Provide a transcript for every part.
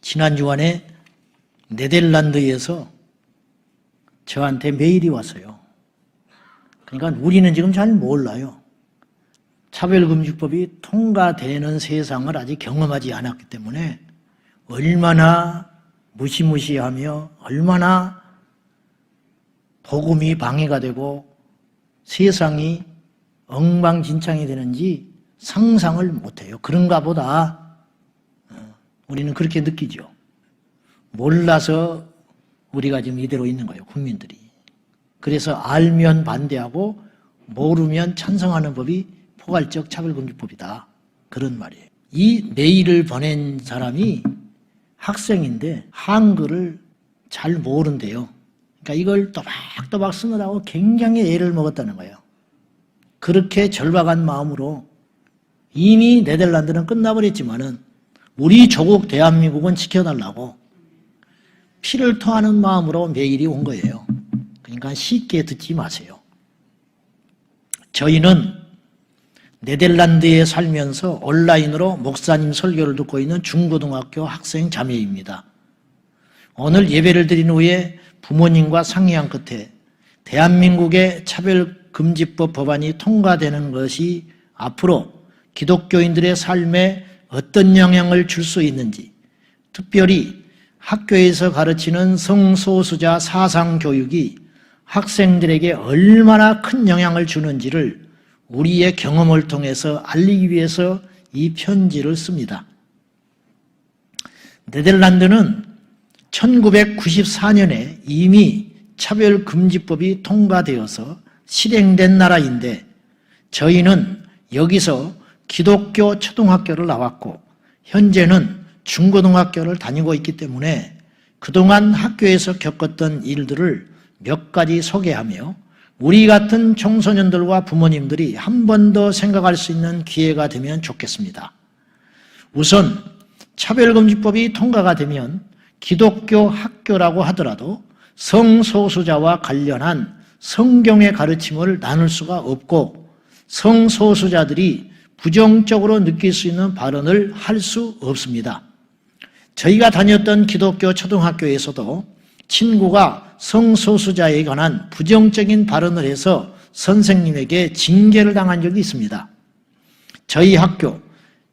지난 주간에 네덜란드에서 저한테 메일이 왔어요. 그러니까 우리는 지금 잘 몰라요. 차별금지법이 통과되는 세상을 아직 경험하지 않았기 때문에 얼마나 무시무시하며 얼마나 복음이 방해가 되고 세상이 엉망진창이 되는지 상상을 못해요. 그런가 보다. 우리는 그렇게 느끼죠. 몰라서 우리가 지금 이대로 있는 거예요, 국민들이. 그래서 알면 반대하고 모르면 찬성하는 법이 포괄적 차별금지법이다. 그런 말이에요. 이 메일을 보낸 사람이 학생인데 한글을 잘 모른대요. 그러니까 이걸 또박또박 쓰느라고 굉장히 애를 먹었다는 거예요. 그렇게 절박한 마음으로 이미 네덜란드는 끝나버렸지만은 우리 조국 대한민국은 지켜달라고 피를 토하는 마음으로 메일이 온 거예요. 그러니까 쉽게 듣지 마세요. 저희는 네덜란드에 살면서 온라인으로 목사님 설교를 듣고 있는 중고등학교 학생 자매입니다. 오늘 예배를 드린 후에 부모님과 상의한 끝에 대한민국의 차별금지법 법안이 통과되는 것이 앞으로 기독교인들의 삶에 어떤 영향을 줄 수 있는지, 특별히 학교에서 가르치는 성소수자 사상교육이 학생들에게 얼마나 큰 영향을 주는지를 우리의 경험을 통해서 알리기 위해서 이 편지를 씁니다. 네덜란드는 1994년에 이미 차별금지법이 통과되어서 실행된 나라인데 저희는 여기서 기독교 초등학교를 나왔고 현재는 중고등학교를 다니고 있기 때문에 그동안 학교에서 겪었던 일들을 몇 가지 소개하며 우리 같은 청소년들과 부모님들이 한 번 더 생각할 수 있는 기회가 되면 좋겠습니다. 우선 차별금지법이 통과가 되면 기독교 학교라고 하더라도 성소수자와 관련한 성경의 가르침을 나눌 수가 없고 성소수자들이 부정적으로 느낄 수 있는 발언을 할 수 없습니다. 저희가 다녔던 기독교 초등학교에서도 친구가 성소수자에 관한 부정적인 발언을 해서 선생님에게 징계를 당한 적이 있습니다. 저희 학교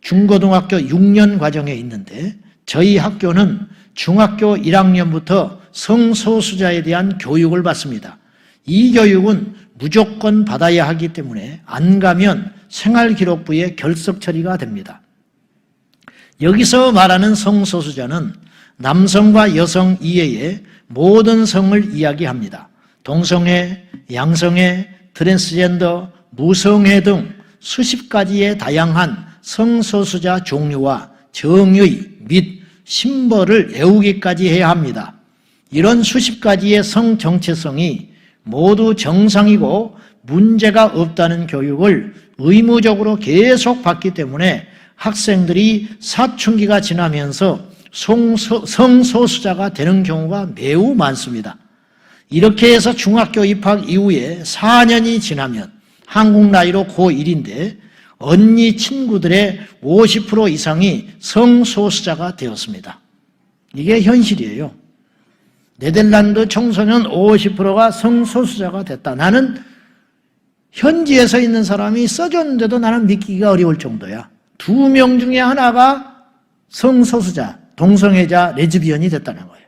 중고등학교 6년 과정에 있는데 저희 학교는 중학교 1학년부터 성소수자에 대한 교육을 받습니다. 이 교육은 무조건 받아야 하기 때문에 안 가면 생활기록부에 결석 처리가 됩니다. 여기서 말하는 성소수자는 남성과 여성 이외의 모든 성을 이야기합니다. 동성애, 양성애, 트랜스젠더, 무성애 등 수십 가지의 다양한 성소수자 종류와 정의 및 심벌을 외우기까지 해야 합니다. 이런 수십 가지의 성 정체성이 모두 정상이고 문제가 없다는 교육을 의무적으로 계속 받기 때문에 학생들이 사춘기가 지나면서 성소수자가 되는 경우가 매우 많습니다. 이렇게 해서 중학교 입학 이후에 4년이 지나면 한국 나이로 고1인데 언니 친구들의 50% 이상이 성소수자가 되었습니다. 이게 현실이에요. 네덜란드 청소년 50%가 성소수자가 됐다. 나는 현지에서 있는 사람이 써줬는데도 나는 믿기가 어려울 정도야. 2명 중에 하나가 성소수자, 동성애자, 레즈비언이 됐다는 거예요.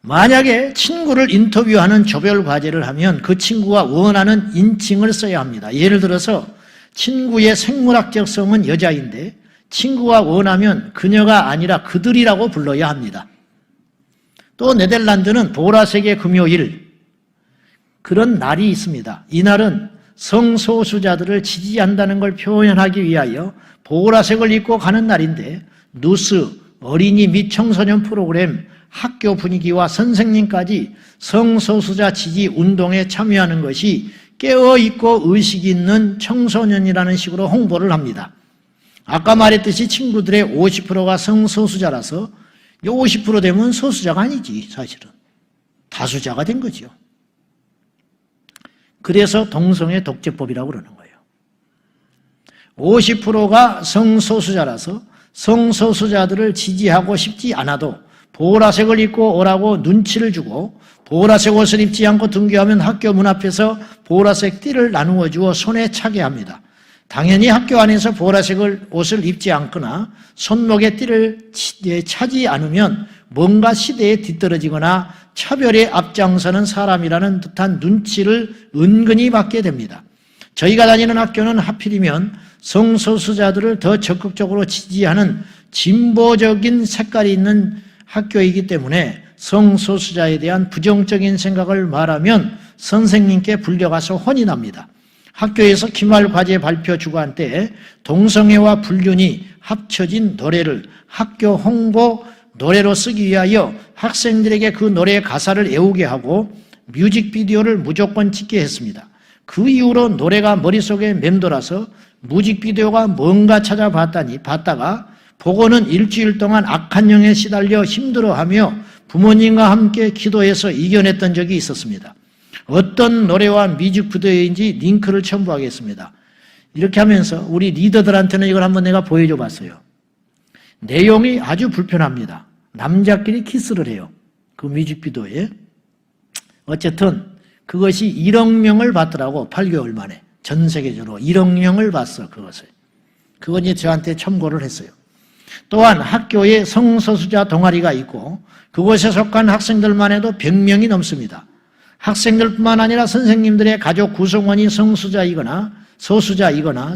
만약에 친구를 인터뷰하는 조별 과제를 하면 그 친구가 원하는 인칭을 써야 합니다. 예를 들어서 친구의 생물학적 성은 여자인데 친구가 원하면 그녀가 아니라 그들이라고 불러야 합니다. 또 네덜란드는 보라색의 금요일, 그런 날이 있습니다. 이날은 성소수자들을 지지한다는 걸 표현하기 위하여 보라색을 입고 가는 날인데 뉴스, 어린이 및 청소년 프로그램, 학교 분위기와 선생님까지 성소수자 지지 운동에 참여하는 것이 깨어있고 의식 있는 청소년이라는 식으로 홍보를 합니다. 아까 말했듯이 친구들의 50%가 성소수자라서 50% 되면 소수자가 아니지, 사실은. 다수자가 된 거죠. 그래서 동성애 독재법이라고 그러는 거예요. 50%가 성소수자라서 성소수자들을 지지하고 싶지 않아도 보라색을 입고 오라고 눈치를 주고 보라색 옷을 입지 않고 등교하면 학교 문 앞에서 보라색 띠를 나누어 주어 손에 차게 합니다. 당연히 학교 안에서 보라색 옷을 입지 않거나 손목에 띠를 차지 않으면 뭔가 시대에 뒤떨어지거나 차별에 앞장서는 사람이라는 듯한 눈치를 은근히 받게 됩니다. 저희가 다니는 학교는 하필이면 성소수자들을 더 적극적으로 지지하는 진보적인 색깔이 있는 학교이기 때문에 성소수자에 대한 부정적인 생각을 말하면 선생님께 불려가서 혼이 납니다. 학교에서 기말 과제 발표 주간 때 동성애와 불륜이 합쳐진 노래를 학교 홍보 노래로 쓰기 위하여 학생들에게 그 노래의 가사를 외우게 하고 뮤직비디오를 무조건 찍게 했습니다. 그 이후로 노래가 머릿속에 맴돌아서 뮤직비디오가 뭔가 봤다가 보고는 일주일 동안 악한 영에 시달려 힘들어하며 부모님과 함께 기도해서 이겨냈던 적이 있었습니다. 어떤 노래와 뮤직비디오인지 링크를 첨부하겠습니다. 이렇게 하면서 우리 리더들한테는 이걸 한번 내가 보여줘 봤어요. 내용이 아주 불편합니다. 남자끼리 키스를 해요. 그 뮤직비디오에. 어쨌든 그것이 1억 명을 봤더라고. 8개월 만에. 전 세계적으로 1억 명을 봤어. 그것을. 그건 이제 저한테 첨고를 했어요. 또한 학교에 성소수자 동아리가 있고 그곳에 속한 학생들만 해도 100명이 넘습니다. 학생들뿐만 아니라 선생님들의 가족 구성원이 성소수자이거나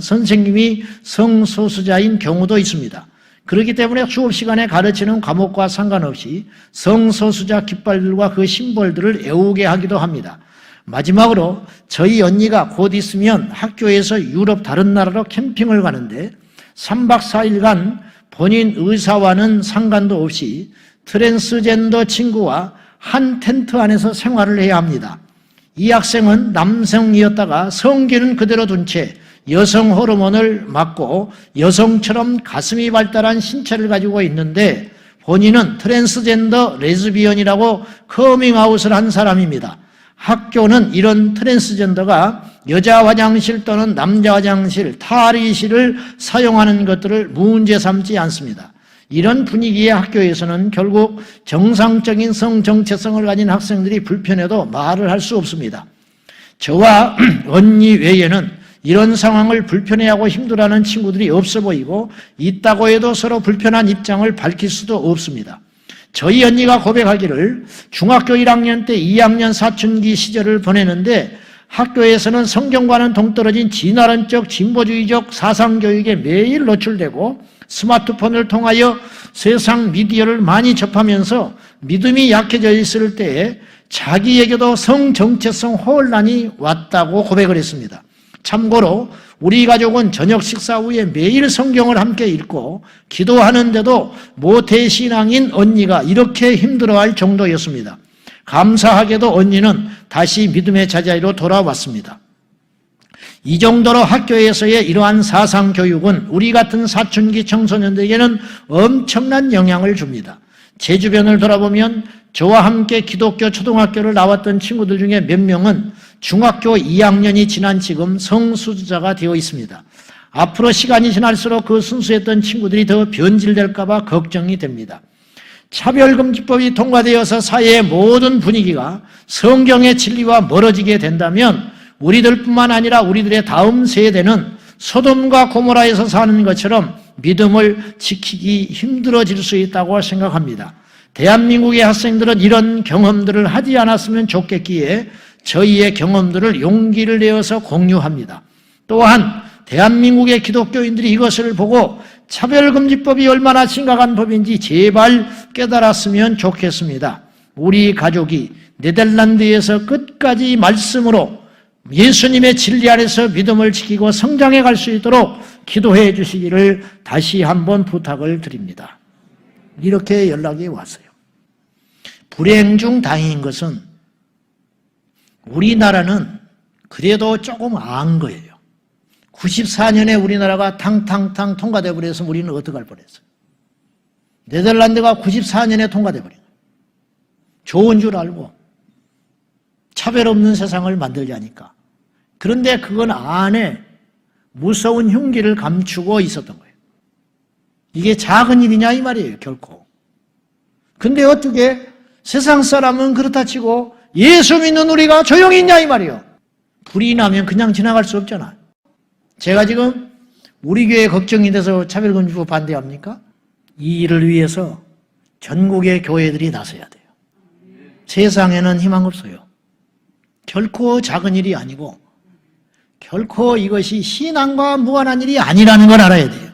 선생님이 성소수자인 경우도 있습니다. 그렇기 때문에 수업 시간에 가르치는 과목과 상관없이 성소수자 깃발들과 그 심벌들을 외우게 하기도 합니다. 마지막으로 저희 언니가 곧 있으면 학교에서 유럽 다른 나라로 캠핑을 가는데 3박 4일간 본인 의사와는 상관도 없이 트랜스젠더 친구와 한 텐트 안에서 생활을 해야 합니다. 이 학생은 남성이었다가 성기는 그대로 둔 채 여성 호르몬을 맞고 여성처럼 가슴이 발달한 신체를 가지고 있는데 본인은 트랜스젠더 레즈비언이라고 커밍아웃을 한 사람입니다. 학교는 이런 트랜스젠더가 여자 화장실 또는 남자 화장실, 탈의실을 사용하는 것들을 문제 삼지 않습니다. 이런 분위기의 학교에서는 결국 정상적인 성 정체성을 가진 학생들이 불편해도 말을 할 수 없습니다. 저와 언니 외에는 이런 상황을 불편해하고 힘들어하는 친구들이 없어 보이고 있다고 해도 서로 불편한 입장을 밝힐 수도 없습니다. 저희 언니가 고백하기를 중학교 1학년 때 2학년 사춘기 시절을 보내는데 학교에서는 성경과는 동떨어진 진화론적 진보주의적 사상교육에 매일 노출되고 스마트폰을 통하여 세상 미디어를 많이 접하면서 믿음이 약해져 있을 때에 자기에게도 성정체성 혼란이 왔다고 고백을 했습니다. 참고로 우리 가족은 저녁 식사 후에 매일 성경을 함께 읽고 기도하는데도 모태신앙인 언니가 이렇게 힘들어할 정도였습니다. 감사하게도 언니는 다시 믿음의 자자리로 돌아왔습니다. 이 정도로 학교에서의 이러한 사상교육은 우리 같은 사춘기 청소년들에게는 엄청난 영향을 줍니다. 제 주변을 돌아보면 저와 함께 기독교 초등학교를 나왔던 친구들 중에 몇 명은 중학교 2학년이 지난 지금 성소수자가 되어 있습니다. 앞으로 시간이 지날수록 그 순수했던 친구들이 더 변질될까 봐 걱정이 됩니다. 차별금지법이 통과되어서 사회의 모든 분위기가 성경의 진리와 멀어지게 된다면 우리들뿐만 아니라 우리들의 다음 세대는 소돔과 고모라에서 사는 것처럼 믿음을 지키기 힘들어질 수 있다고 생각합니다. 대한민국의 학생들은 이런 경험들을 하지 않았으면 좋겠기에 저희의 경험들을 용기를 내어서 공유합니다. 또한 대한민국의 기독교인들이 이것을 보고 차별금지법이 얼마나 심각한 법인지 제발 깨달았으면 좋겠습니다. 우리 가족이 네덜란드에서 끝까지 말씀으로 예수님의 진리 안에서 믿음을 지키고 성장해 갈 수 있도록 기도해 주시기를 다시 한번 부탁을 드립니다. 이렇게 연락이 왔어요. 불행 중 다행인 것은 우리나라는 그래도 조금 안 거예요. 94년에 우리나라가 탕탕탕 통과돼 버려서 우리는 어떡할 뻔했어요. 네덜란드가 94년에 통과돼 버린 거예요. 좋은 줄 알고 차별 없는 세상을 만들자니까. 그런데 그건 안에 무서운 흉기를 감추고 있었던 거예요. 이게 작은 일이냐 이 말이에요, 결코. 근데 어떻게 세상 사람은 그렇다 치고 예수 믿는 우리가 조용히 있냐 이 말이에요. 불이 나면 그냥 지나갈 수 없잖아. 제가 지금 우리 교회 걱정이 돼서 차별금지법 반대합니까? 이 일을 위해서 전국의 교회들이 나서야 돼요. 세상에는 희망 없어요. 결코 작은 일이 아니고 결코 이것이 신앙과 무관한 일이 아니라는 걸 알아야 돼요.